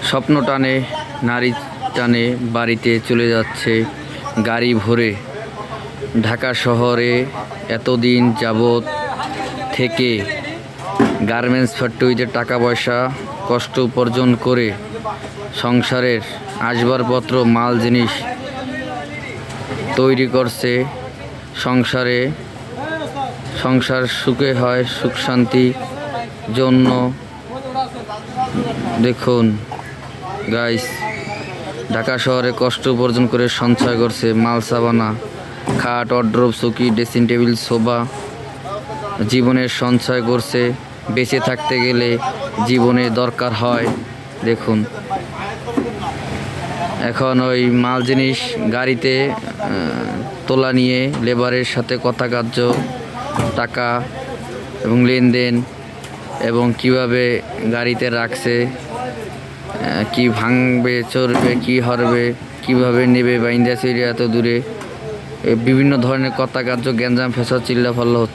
স্বপ্ন টানে, নারী টানে বাড়িতে চলে যাচ্ছে গাড়ি ভরে। ঢাকা শহরে এতদিন যাবৎ থেকে গার্মেন্টস ফ্যাক্টরিতে টাকা পয়সা কষ্ট উপার্জন করে সংসারের আসবাবপত্র মাল জিনিস তৈরি করছে। সংসার সুখে হয়, সুখ শান্তি জন্য। দেখুন গাইস, ঢাকা শহরে কষ্ট উপার্জন করে সঞ্চয় করছে মাল সাবানা, খাট, ওয়ারড্রোব, চৌকি, ড্রেসিং টেবিল, সোফা। জীবনের সঞ্চয় করছে। বেঁচে থাকতে গেলে জীবনে দরকার হয়। দেখুন এখন ওই মাল জিনিস গাড়িতে তোলা নিয়ে লেবারের সাথে কথা কার্য, টাকা এবং লেনদেন এবং কিভাবে গাড়িতে রাখছে, কি ভাঙবে চড়বে, কি হরবে, কিভাবে নেবে বা ইন্ডিয়া সিরিয়া এত দূরে, বিভিন্ন ধরনের কথা কার্য গ্যাঞ্জাম ফেসাদ চিল্লাফাল্লা হচ্ছে।